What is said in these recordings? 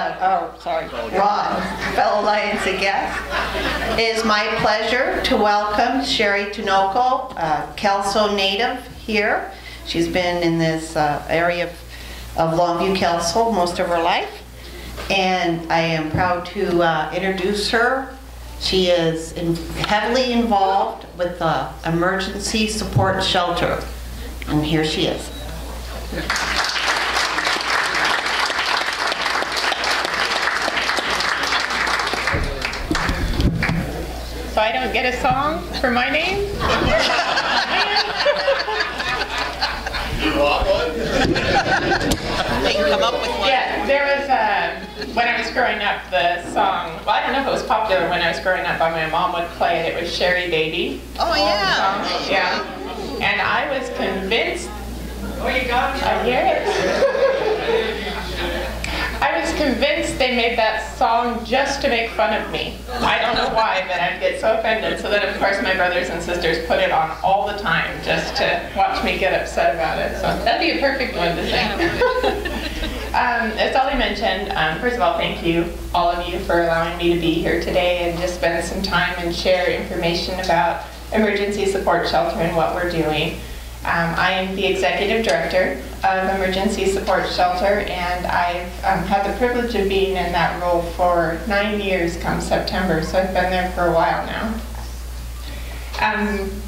Ron, fellow Alliance and guest. It is my pleasure to welcome Sherrie Tinoco, a Kelso native here. She's been in this area of Longview, Kelso most of her life. And I am proud to introduce her. She is heavily involved with the emergency support shelter. And here she is. So I don't get a song for my name? You want one? They can come up with one. Yeah, there was, when I was growing up, the song, well, I don't know if it was popular when I was growing up, but my mom would play it. It was Sherrie Baby. Oh, yeah. Yeah. And I was convinced, Oh, you got me. I hear it. I was convinced they made that song just to make fun of me. I don't know why, but I'd get so offended. So then, of course, my brothers and sisters put it on all the time just to watch me get upset about it. So that'd be a perfect one to sing. As Dolly mentioned, first of all, thank you, all of you, for allowing me to be here today and just spend some time and share information about Emergency Support Shelter and what we're doing. I am the Executive Director of Emergency Support Shelter, and I've had the privilege of being in that role for 9 years come September, so I've been there for a while now.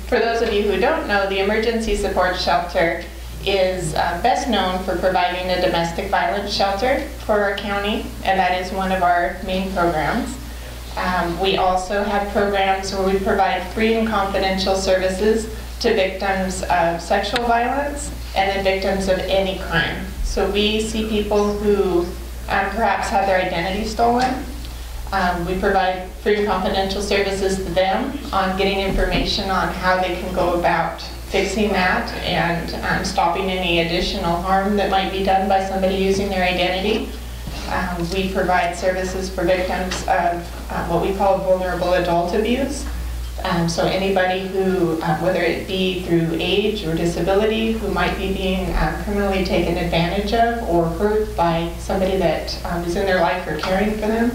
For those of you who don't know, the Emergency Support Shelter is best known for providing a domestic violence shelter for our county, and that is one of our main programs. We also have programs where we provide free and confidential services to victims of sexual violence and then victims of any crime. So we see people who perhaps have their identity stolen. We provide free and confidential services to them on getting information on how they can go about fixing that and stopping any additional harm that might be done by somebody using their identity. We provide services for victims of what we call vulnerable adult abuse. So anybody who, whether it be through age or disability, who might be being criminally taken advantage of or hurt by somebody that is in their life or caring for them.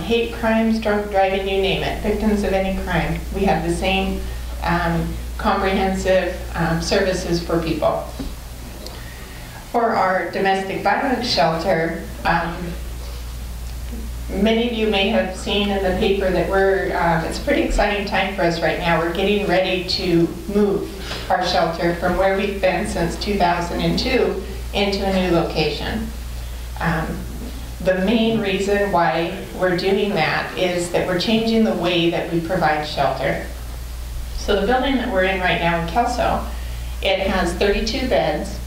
Hate crimes, drunk driving, you name it, victims of any crime. We have the same comprehensive services for people. For our domestic violence shelter, many of you may have seen in the paper that it's a pretty exciting time for us right now. We're getting ready to move our shelter from where we've been since 2002 into a new location. The main reason why we're doing that is that we're changing the way that we provide shelter. So the building that we're in right now in Kelso, it has 32 beds,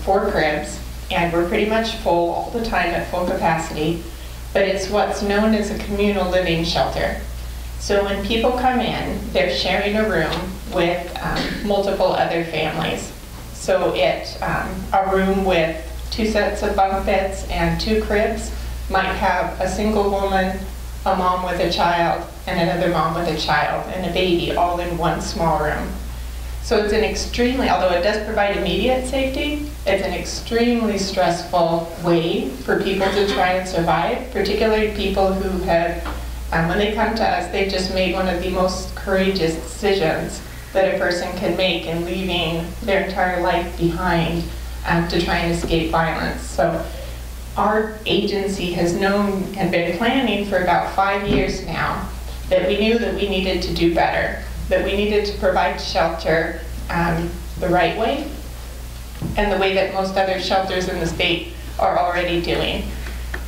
4 cribs, and we're pretty much full all the time at full capacity. But it's what's known as a communal living shelter. So when people come in, they're sharing a room with multiple other families. So a room with 2 sets of bunk beds and 2 cribs might have a single woman, a mom with a child, and another mom with a child, and a baby all in one small room. So it's an extremely, although it does provide immediate safety, it's an extremely stressful way for people to try and survive, particularly people who have, when they come to us, they've just made one of the most courageous decisions that a person can make in leaving their entire life behind to try and escape violence. So our agency has known and been planning for about 5 years now that we knew that we needed to do better, that we needed to provide shelter the right way and the way that most other shelters in the state are already doing.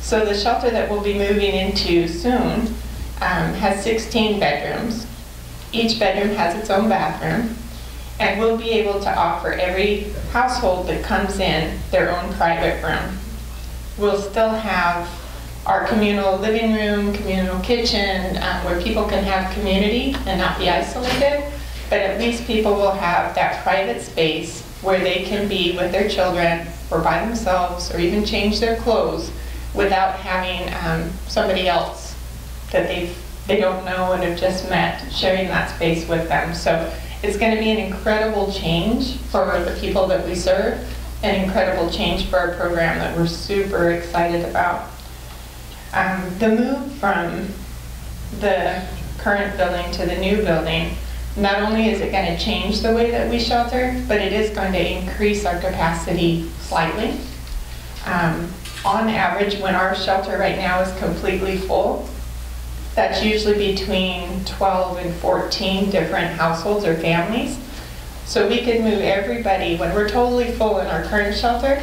So the shelter that we'll be moving into soon has 16 bedrooms. Each bedroom has its own bathroom, and we'll be able to offer every household that comes in their own private room. We'll still have our communal living room, communal kitchen, where people can have community and not be isolated, but at least people will have that private space where they can be with their children or by themselves or even change their clothes without having somebody else that they don't know and have just met sharing that space with them. So it's going to be an incredible change for the people that we serve, an incredible change for our program that we're super excited about. The move from the current building to the new building, not only is it going to change the way that we shelter, but it is going to increase our capacity slightly. On average, when our shelter right now is completely full, that's usually between 12 and 14 different households or families. So we could move everybody, when we're totally full in our current shelter,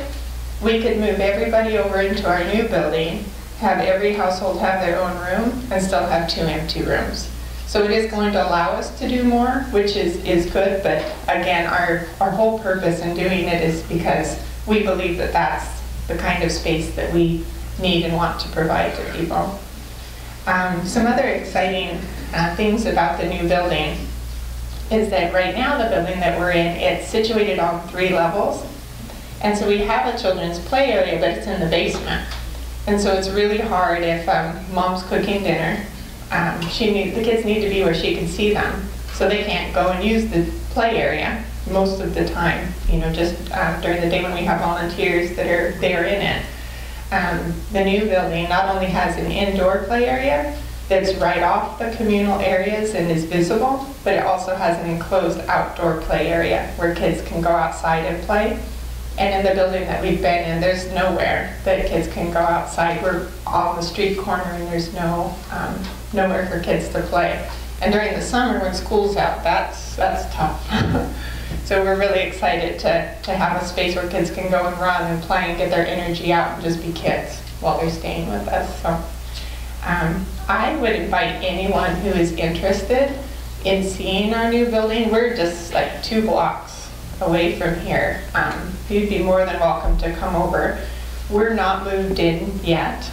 we could move everybody over into our new building, have every household have their own room, and still have 2 empty rooms. So it is going to allow us to do more, which is good, but again, our whole purpose in doing it is because we believe that that's the kind of space that we need and want to provide to people. Some other exciting things about the new building is that right now the building that we're in, it's situated on 3 levels. And so we have a children's play area, but it's in the basement. And so it's really hard if mom's cooking dinner. The kids need to be where she can see them. So they can't go and use the play area most of the time, just during the day when we have volunteers that are there in it. The new building not only has an indoor play area that's right off the communal areas and is visible, but it also has an enclosed outdoor play area where kids can go outside and play. And in the building that we've been in, there's nowhere that kids can go outside. We're on the street corner and there's nowhere for kids to play. And during the summer when school's out, that's tough. So we're really excited to have a space where kids can go and run and play and get their energy out and just be kids while they're staying with us. So I would invite anyone who is interested in seeing our new building. We're just like 2 blocks away from here. You'd be more than welcome to come over. We're not moved in yet.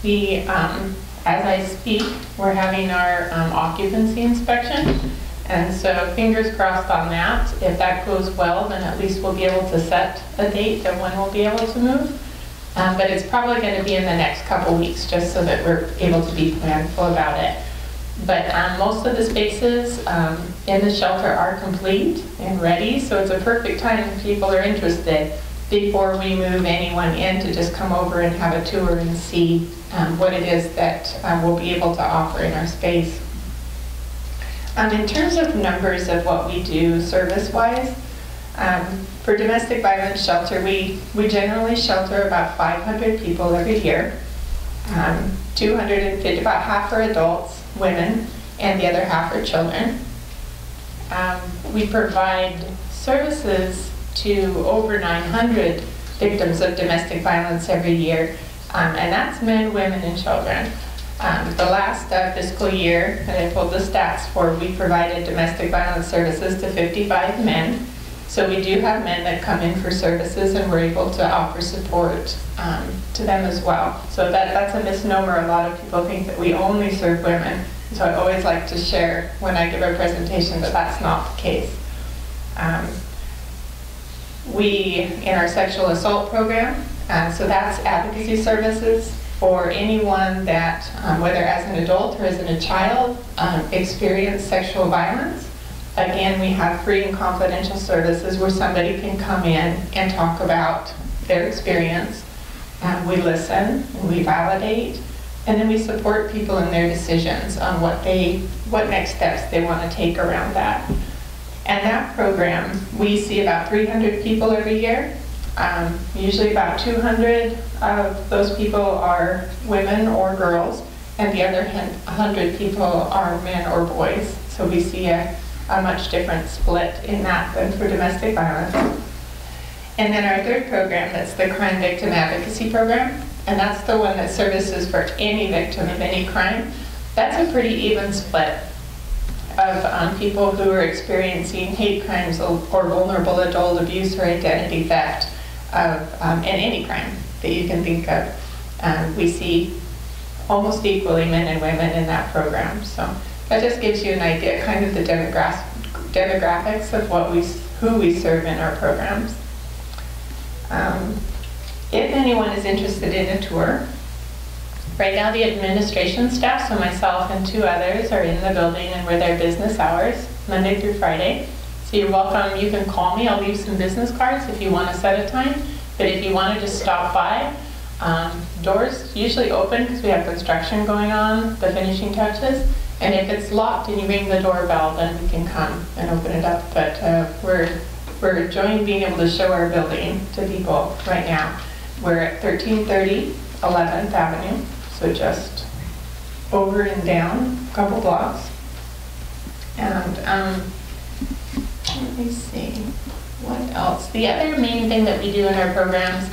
As I speak, we're having our occupancy inspection. And so fingers crossed on that. If that goes well, then at least we'll be able to set a date of when we'll be able to move. But it's probably going to be in the next couple weeks, just so that we're able to be planful about it. But most of the spaces in the shelter are complete and ready, so it's a perfect time if people are interested before we move anyone in to just come over and have a tour and see what it is that we'll be able to offer in our space. In terms of numbers of what we do service-wise, for domestic violence shelter, we generally shelter about 500 people every year. 250, about half are adults, women, and the other half are children. We provide services to over 900 victims of domestic violence every year, and that's men, women, and children. The last fiscal year that I pulled the stats for, we provided domestic violence services to 55 men. So we do have men that come in for services, and we're able to offer support to them as well. So that's a misnomer. A lot of people think that we only serve women. So I always like to share when I give a presentation that that's not the case. In our sexual assault program, so that's advocacy services for anyone that, whether as an adult or as a child, experienced sexual violence. Again, we have free and confidential services where somebody can come in and talk about their experience. We listen, and we validate, and then we support people in their decisions on what next steps they want to take around that. And that program, we see about 300 people every year. Usually about 200 of those people are women or girls, and the other 100 people are men or boys. So we see a much different split in that than for domestic violence. And then our third program, that's the Crime Victim Advocacy Program, and that's the one that services for any victim of any crime. That's a pretty even split of people who are experiencing hate crimes or vulnerable adult abuse or identity theft and any crime that you can think of. We see almost equally men and women in that program. So that just gives you an idea, kind of the demographics of who we serve in our programs. If anyone is interested in a tour, right now the administration staff, so myself and 2 others, are in the building and we're there business hours, Monday through Friday. So you're welcome, you can call me, I'll leave some business cards if you want to set a time. But if you want to just stop by, Doors usually open because we have construction going on, the finishing touches. And if it's locked and you ring the doorbell, then we can come and open it up. But we're enjoying being able to show our building to people right now. We're at 1330 11th Avenue, so just over and down a couple blocks. And let me see, what else? The other main thing that we do in our programs,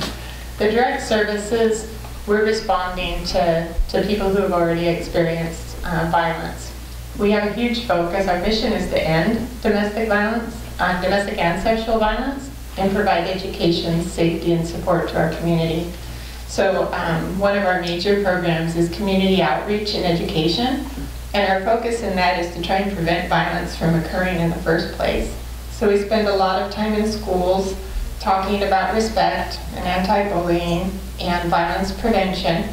the direct services, we're responding to people who have already experienced violence. We have a huge focus. Our mission is to end domestic violence, domestic and sexual violence, and provide education, safety, and support to our community. So one of our major programs is community outreach and education, and our focus in that is to try and prevent violence from occurring in the first place. So we spend a lot of time in schools talking about respect and anti-bullying and violence prevention.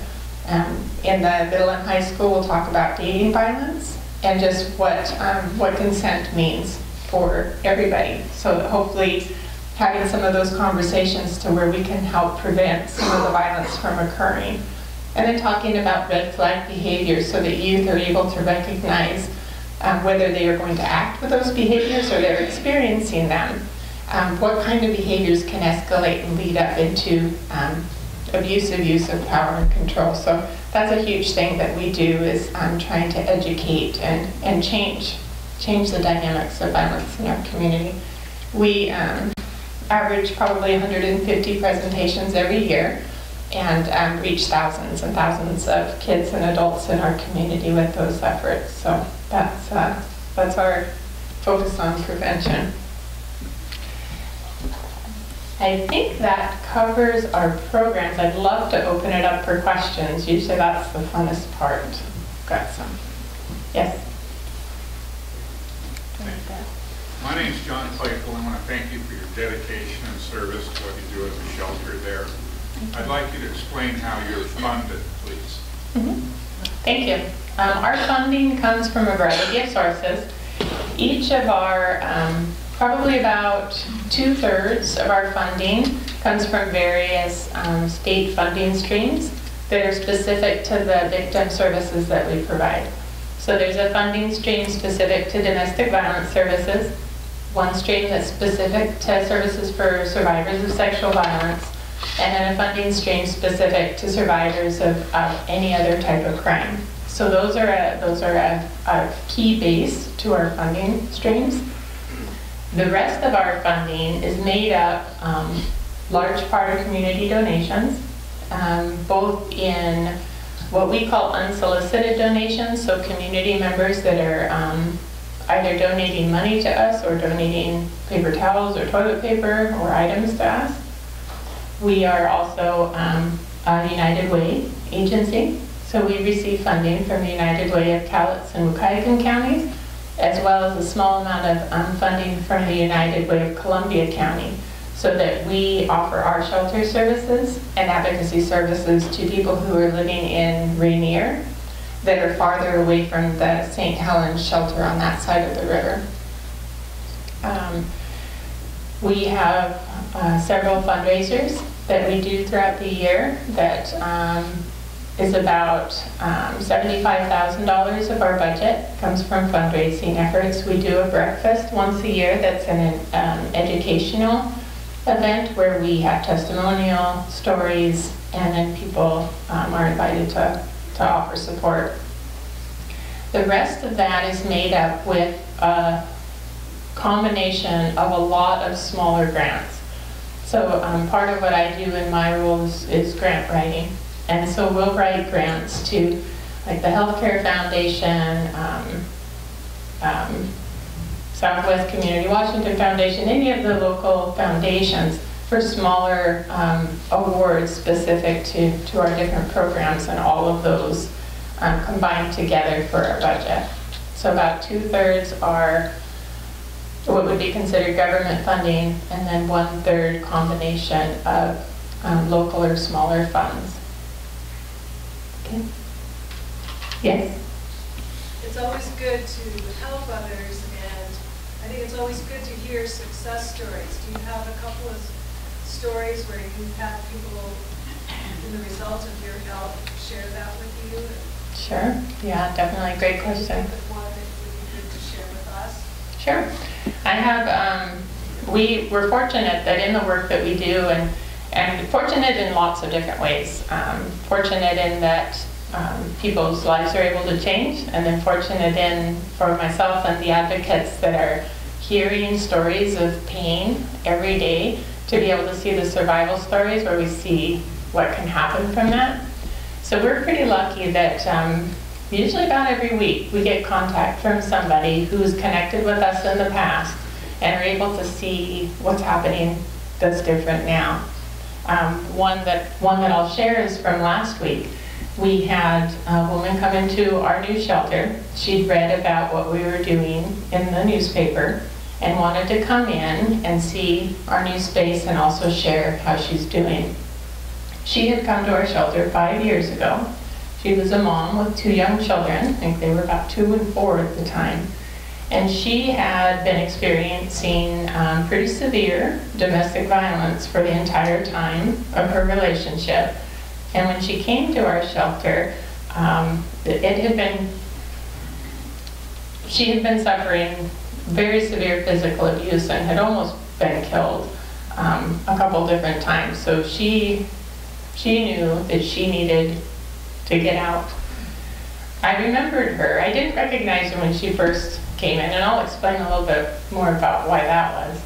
In the middle and high school, we'll talk about dating violence and just what consent means for everybody. So hopefully having some of those conversations to where we can help prevent some of the violence from occurring. And then talking about red flag behaviors so that youth are able to recognize whether they are going to act with those behaviors or they're experiencing them. What kind of behaviors can escalate and lead up into abusive use of power and control. So that's a huge thing that we do, is trying to educate and change the dynamics of violence in our community. We average probably 150 presentations every year and reach thousands and thousands of kids and adults in our community with those efforts. So that's our focus on prevention. I think that covers our programs. I'd love to open it up for questions. Usually that's the funnest part. Got some. Yes? My name is John Claypool. I want to thank you for your dedication and service to what you do as a shelter there. I'd like you to explain how you're funded, please. Thank you. Our funding comes from a variety of sources. Each of our probably about 2/3 of our funding comes from various state funding streams that are specific to the victim services that we provide. So there's a funding stream specific to domestic violence services, one stream that's specific to services for survivors of sexual violence, and then a funding stream specific to survivors of any other type of crime. So those are a key base to our funding streams. The rest of our funding is made up large part of community donations, both in what we call unsolicited donations, so community members that are either donating money to us or donating paper towels or toilet paper or items to us. We are also a United Way agency, so we receive funding from the United Way of Cowlitz and Waukegan counties, as well as a small amount of funding from the United Way of Columbia County, so that we offer our shelter services and advocacy services to people who are living in Rainier that are farther away from the St. Helens shelter on that side of the river. We have several fundraisers that we do throughout the year that is about $75,000 of our budget comes from fundraising efforts. We do a breakfast once a year that's an educational event where we have testimonial stories, and then people are invited to offer support. The rest of that is made up with a combination of a lot of smaller grants. So part of what I do in my role is grant writing. And so we'll write grants to like the Healthcare Foundation, Southwest Community Washington Foundation, any of the local foundations for smaller awards specific to our different programs, and all of those combined together for our budget. So about 2/3 are what would be considered government funding, and then 1/3 combination of local or smaller funds. Okay. Yes? It's always good to help others, and I think it's always good to hear success stories. Do you have a couple of stories where you've had people seen the results of your help, share that with you. Sure. Yeah, definitely. Great question. One that would be good to share with us. Sure. I have, we're fortunate that in the work that we do, and fortunate in lots of different ways. Fortunate in that people's lives are able to change, and then fortunate in, for myself and the advocates that are hearing stories of pain every day, to be able to see the survival stories where we see what can happen from that. So we're pretty lucky that usually about every week we get contact from somebody who's connected with us in the past and are able to see what's happening that's different now. One that I'll share is from last week. We had a woman come into our new shelter. She'd read about what we were doing in the newspaper and wanted to come in and see our new space and also share how she's doing. She had come to our shelter 5 years ago. She was a mom with 2 young children. I think they were about 2 and 4 at the time. And she had been experiencing pretty severe domestic violence for the entire time of her relationship. And when she came to our shelter, she had been suffering very severe physical abuse and had almost been killed a couple different times. So she knew that she needed to get out. I remembered her. I didn't recognize her when she first came in, and I'll explain a little bit more about why that was.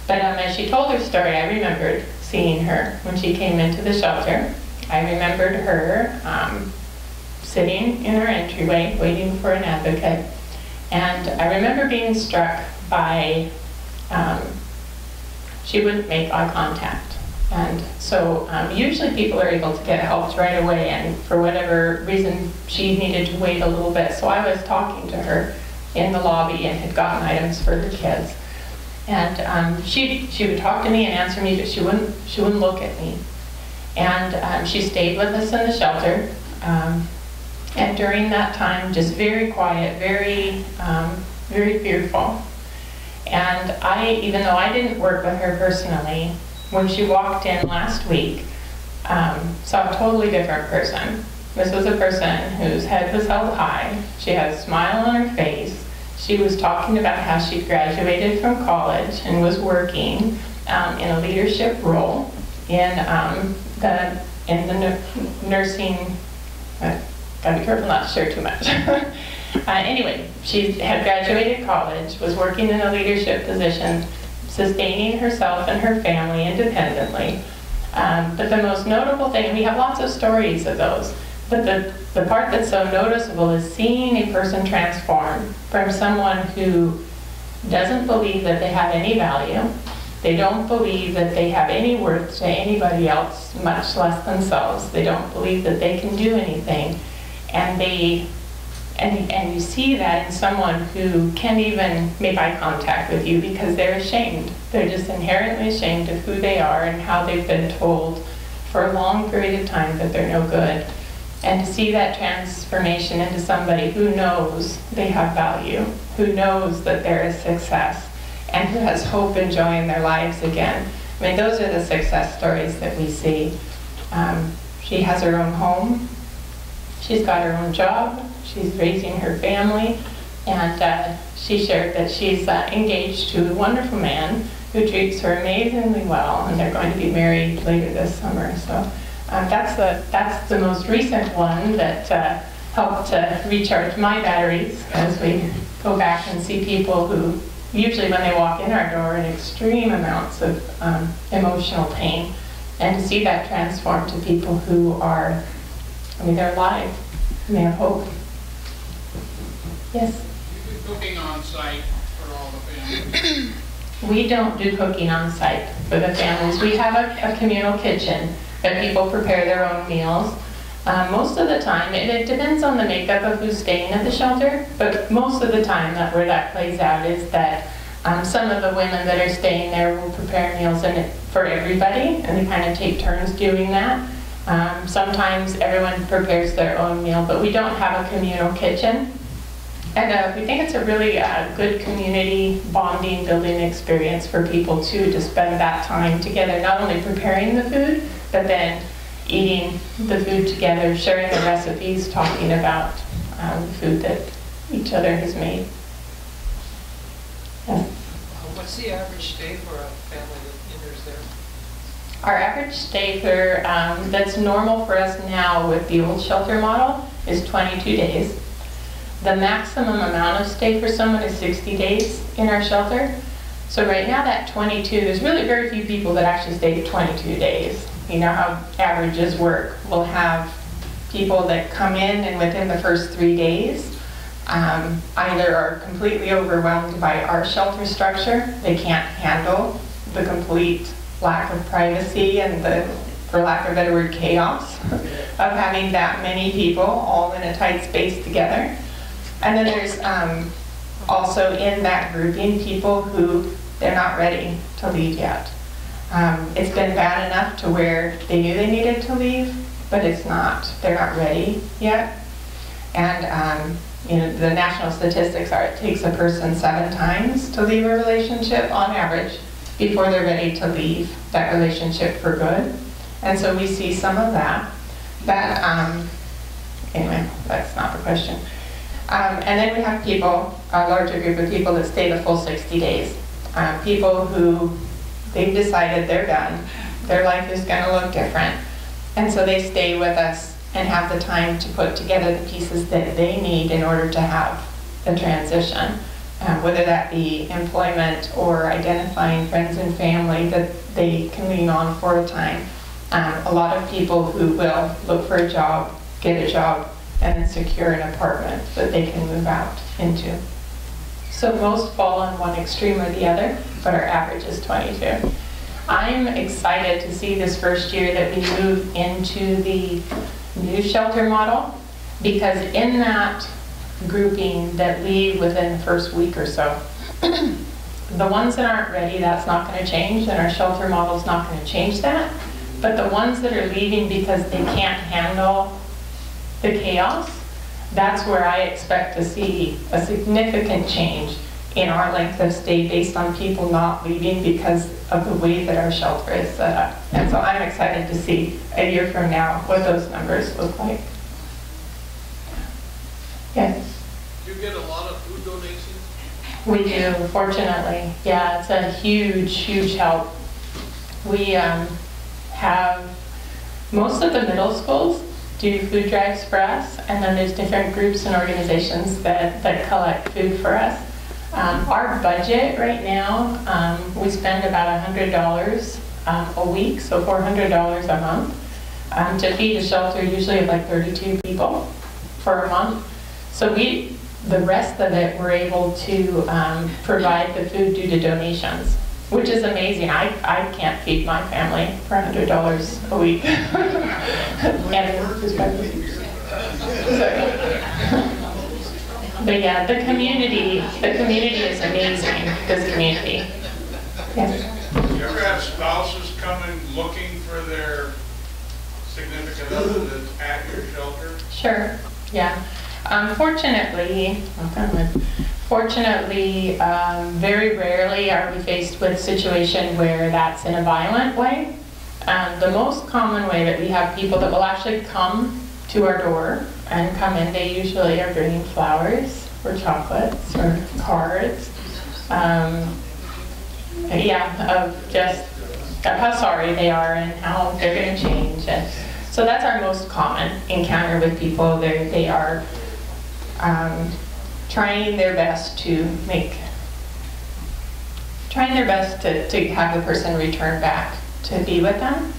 But as she told her story, I remembered seeing her when she came into the shelter. I remembered her sitting in her entryway waiting for an advocate. And I remember being struck by, she wouldn't make eye contact. And so usually people are able to get helped right away, and for whatever reason she needed to wait a little bit. So I was talking to her in the lobby and had gotten items for her kids. And she would talk to me and answer me, but she wouldn't look at me. And she stayed with us in the shelter. And during that time, just very quiet, very fearful. And even though I didn't work with her personally, when she walked in last week, saw a totally different person. This was a person whose head was held high. She had a smile on her face. She was talking about how she graduated from college and was working in a leadership role in the nursing. Gotta be careful not to share too much. Anyway, she had graduated college, was working in a leadership position, sustaining herself and her family independently. But the most notable thing, and we have lots of stories of those, but the part that's so noticeable is seeing a person transform from someone who doesn't believe that they have any value. They don't believe that they have any worth to anybody else, much less themselves. They don't believe that they can do anything. And you see that in someone who can't even make eye contact with you because they're ashamed. They're just inherently ashamed of who they are and how they've been told for a long period of time that they're no good. And to see that transformation into somebody who knows they have value, who knows that they're a success, and who has hope and joy in their lives again. I mean, those are the success stories that we see. She has her own home. She's got her own job. She's raising her family. And she shared that she's engaged to a wonderful man who treats her amazingly well, and they're going to be married later this summer. So that's the most recent one that helped to recharge my batteries as we go back and see people who usually when they walk in our door are in extreme amounts of emotional pain, and to see that transform to people who are, I mean, they're alive and they have hope. Yes? You do cooking on site for all the families? We don't do cooking on site for the families. We have a communal kitchen that people prepare their own meals. Most of the time, it depends on the makeup of who's staying at the shelter, but most of the time where that plays out is that some of the women that are staying there will prepare meals for everybody, and they kind of take turns doing that. Sometimes everyone prepares their own meal, but we don't have a communal kitchen. And we think it's a really good community bonding, building experience for people too, to spend that time together, not only preparing the food, but then eating the food together, sharing the recipes, talking about the food that each other has made. Yeah. What's the average stay for a family that enters there? Our average stay for, that's normal for us now with the old shelter model, is 22 days. The maximum amount of stay for someone is 60 days in our shelter. So right now that 22, there's really very few people that actually stay 22 days. You know how averages work. We'll have people that come in and within the first 3 days either are completely overwhelmed by our shelter structure. They can't handle the complete lack of privacy and the, for lack of a better word, chaos of having that many people all in a tight space together. And then there's also in that grouping people who they're not ready to leave yet. It's been bad enough to where they knew they needed to leave, but it's not, they're not ready yet. And you know, the national statistics are it takes a person 7 times to leave a relationship on average before they're ready to leave that relationship for good. And so we see some of that. Anyway, that's not the question. And then we have people, a larger group of people that stay the full 60 days. People who they've decided they're done. Their life is going to look different. And so they stay with us and have the time to put together the pieces that they need in order to have the transition. Whether that be employment or identifying friends and family that they can lean on for a time. A lot of people who will look for a job, get a job, and then secure an apartment that they can move out into. So most fall on one extreme or the other, but our average is 22. I'm excited to see this first year that we move into the new shelter model, because in that grouping that leave within the first week or so, the ones that aren't ready, that's not going to change, and our shelter model is not going to change that. But the ones that are leaving because they can't handle the chaos, that's where I expect to see a significant change in our length of stay based on people not leaving because of the way that our shelter is set up. And so I'm excited to see a year from now what those numbers look like. Yes? Do you get a lot of food donations? We do, fortunately. Yeah, it's a huge, huge help. We have most of the middle schools do food drives for us, and then there's different groups and organizations that collect food for us. Our budget right now, we spend about $100 a week, so $400 a month to feed a shelter usually of like 32 people for a month. So the rest of it we're able to provide the food due to donations, which is amazing. I can't feed my family for $100 a week. But yeah, the community is amazing, this community. Yes. Do you ever have spouses coming looking for their significant other that's at your shelter? Sure, yeah. Fortunately, very rarely are we faced with a situation where that's in a violent way. The most common way that we have people that will actually come to our door and come in, they usually are bringing flowers or chocolates or cards. Of just how sorry they are and how they're going to change. And so that's our most common encounter with people. They are trying their best to have the person return back to be with them.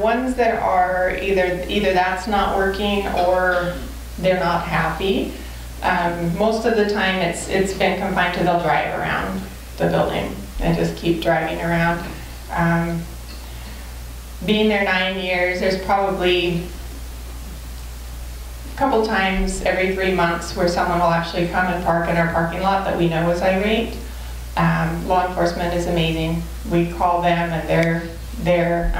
Ones that are either that's not working or they're not happy. Most of the time it's been confined to they'll drive around the building and just keep driving around. Being there 9 years, there's probably a couple times every 3 months where someone will actually come and park in our parking lot that we know is irate. Law enforcement is amazing. We call them and they're there,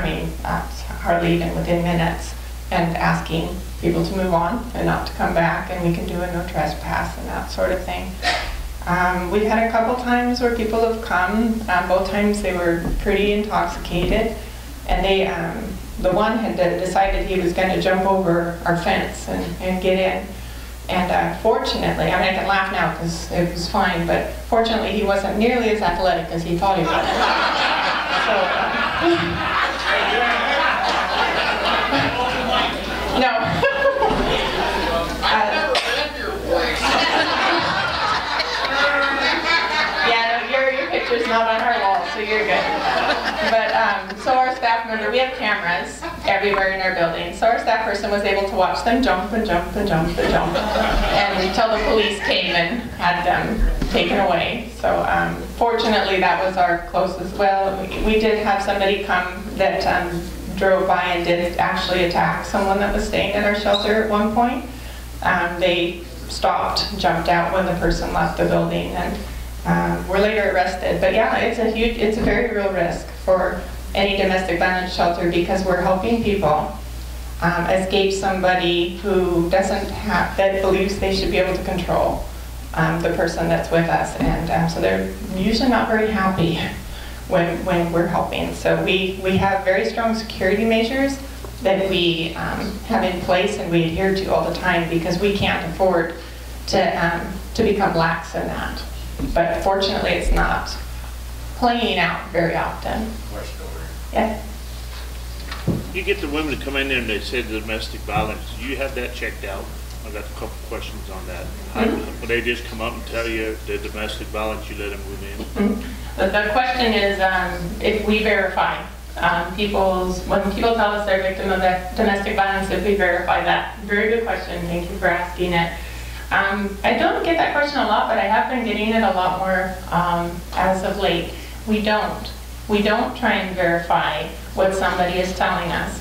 hardly even within minutes, and asking people to move on and not to come back, and we can do a no trespass and that sort of thing. We've had a couple times where people have come, both times they were pretty intoxicated, and the one had decided he was going to jump over our fence and get in. And fortunately, I mean, I can laugh now because it was fine, but fortunately he wasn't nearly as athletic as he thought he was. So, no. Yeah, your picture's not on our wall, so you're good. But so our staff member, we have cameras everywhere in our building. So our staff person was able to watch them jump and jump and jump and jump, and until the police came and had them taken away. So fortunately, that was our closest. Well, we did have somebody come that drove by and did actually attack someone that was staying at our shelter at one point. They stopped, jumped out when the person left the building, and were later arrested. But yeah, it's a very real risk for any domestic violence shelter, because we're helping people escape somebody who that believes they should be able to control the person that's with us, and so they're usually not very happy when we're helping. So we have very strong security measures that we have in place and we adhere to all the time, because we can't afford to become lax in that. But fortunately, it's not playing out very often. Question over here. Yeah. You get the women to come in there and they say domestic violence. You have that checked out. I got a couple questions on that. When they just come up and tell you the domestic violence, you let them move in? The question is if we verify when people tell us they're a victim of domestic violence, if we verify that. Very good question. Thank you for asking it. I don't get that question a lot, but I have been getting it a lot more as of late. We don't try and verify what somebody is telling us.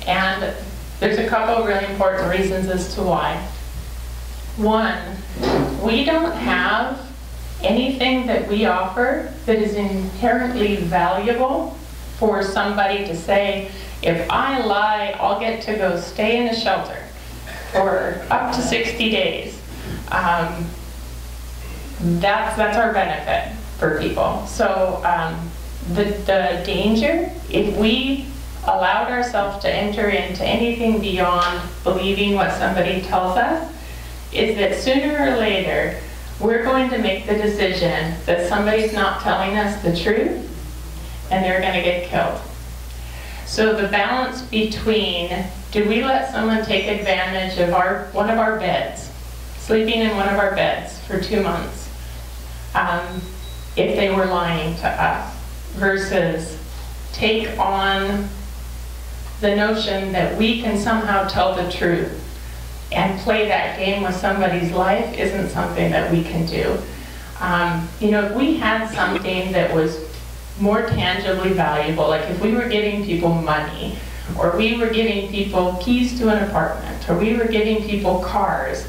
And there's a couple of really important reasons as to why. One, we don't have anything that we offer that is inherently valuable for somebody to say, if I lie, I'll get to go stay in a shelter for up to 60 days. That's our benefit for people. So the danger, if we allowed ourselves to enter into anything beyond believing what somebody tells us, is that sooner or later, we're going to make the decision that somebody's not telling us the truth and they're going to get killed. So the balance between, do we let someone take advantage of one of our beds, sleeping in one of our beds for 2 months, if they were lying to us, versus take on the notion that we can somehow tell the truth and play that game with somebody's life, isn't something that we can do. If we had something that was more tangibly valuable, like if we were giving people money, or we were giving people keys to an apartment, or we were giving people cars,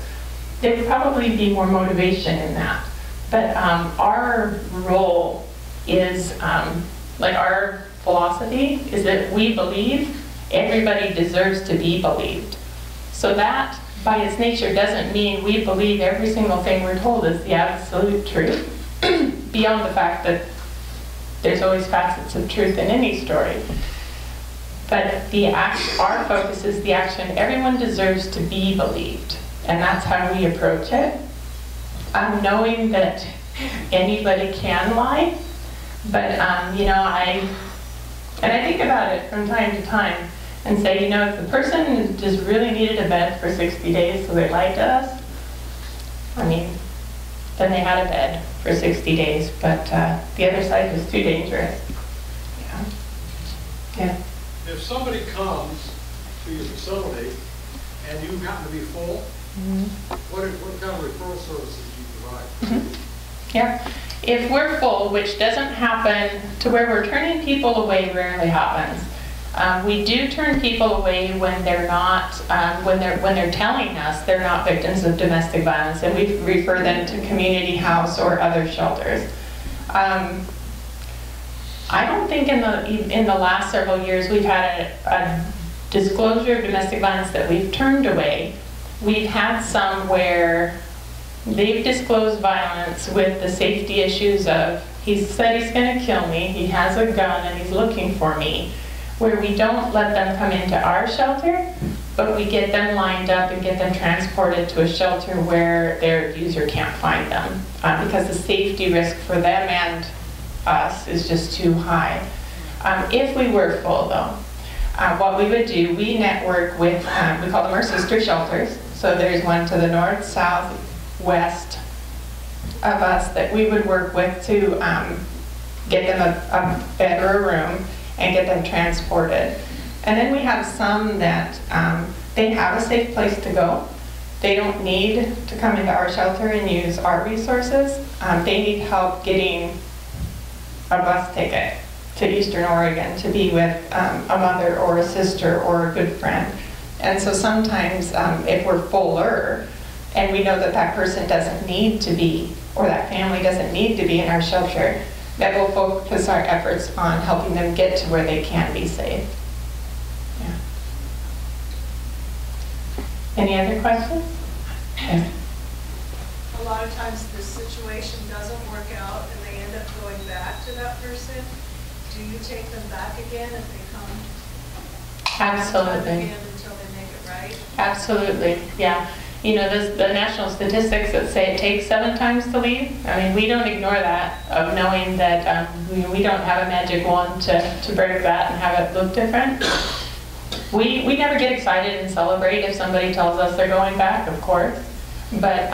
there would probably be more motivation in that. But our role is, our philosophy is that we believe everybody deserves to be believed. So that, by its nature, doesn't mean we believe every single thing we're told is the absolute truth, beyond the fact that there's always facets of truth in any story. But our focus is the action. Everyone deserves to be believed, and that's how we approach it. Knowing that anybody can lie, but I think about it from time to time and say, if the person just really needed a bed for 60 days, so they lied to us, then they had a bed for 60 days, but the other side was too dangerous. Yeah. If somebody comes to your facility and you happen to be full, what kind of referral services do you provide? Yeah. If we're full, which doesn't happen to where we're turning people away, rarely happens. We do turn people away when they're not, when they're telling us they're not victims of domestic violence, and we refer them to community house or other shelters. I don't think in the last several years we've had a disclosure of domestic violence that we've turned away. We've had some where they've disclosed violence with the safety issues of, he said he's going to kill me, he has a gun, and he's looking for me. where we don't let them come into our shelter, but we get them lined up and get them transported to a shelter where their abuser can't find them, because the safety risk for them and us is just too high. If we were full though, what we would do, we network with, we call them our sister shelters. So there's one to the north, south, west of us that we would work with to get them a bed or a room and get them transported. And then we have some that they have a safe place to go. They don't need to come into our shelter and use our resources. They need help getting a bus ticket to Eastern Oregon to be with a mother or a sister or a good friend. And so sometimes if we're fuller and we know that that person doesn't need to be, or that family doesn't need to be in our shelter, that we'll focus our efforts on helping them get to where they can be safe. Yeah. Any other questions? Okay. A lot of times the situation doesn't work out and they end up going back to that person. Do you take them back again if they come? Absolutely. Again until they make it right? Absolutely, yeah. You know, the national statistics that say it takes 7 times to leave, I mean, we don't ignore that, of knowing that we don't have a magic wand to break that and have it look different. We never get excited and celebrate if somebody tells us they're going back, of course. But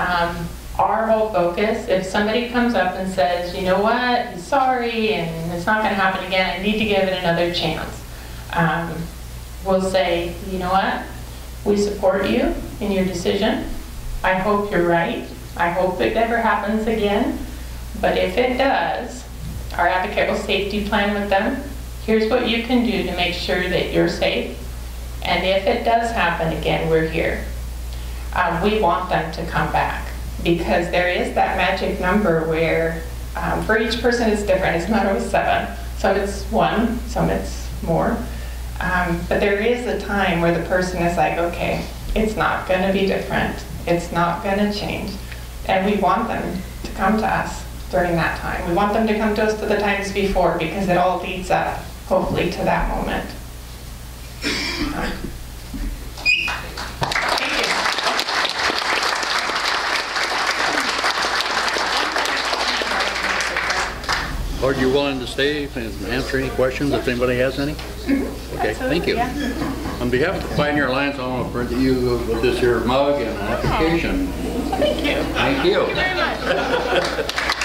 our whole focus, if somebody comes up and says, you know what, I'm sorry, and it's not going to happen again, I need to give it another chance. We'll say, you know what, we support you in your decision. I hope you're right. I hope it never happens again. But if it does, our advocate will safety plan with them. Here's what you can do to make sure that you're safe. And if it does happen again, we're here. We want them to come back, because there is that magic number where for each person it's different. It's not always 7. Some it's 1, some it's more. But there is a time where the person is like, okay, it's not going to be different. It's not going to change. And we want them to come to us during that time. We want them to come to us to the times before, because it all leads up, hopefully, to that moment. Thank you. Are you willing to stay and answer any questions if anybody has any? Okay, thank you. Yeah. On behalf of the Pioneer Alliance, I want to present you with this here mug and an application. Thank you. Thank you. Thank you very much.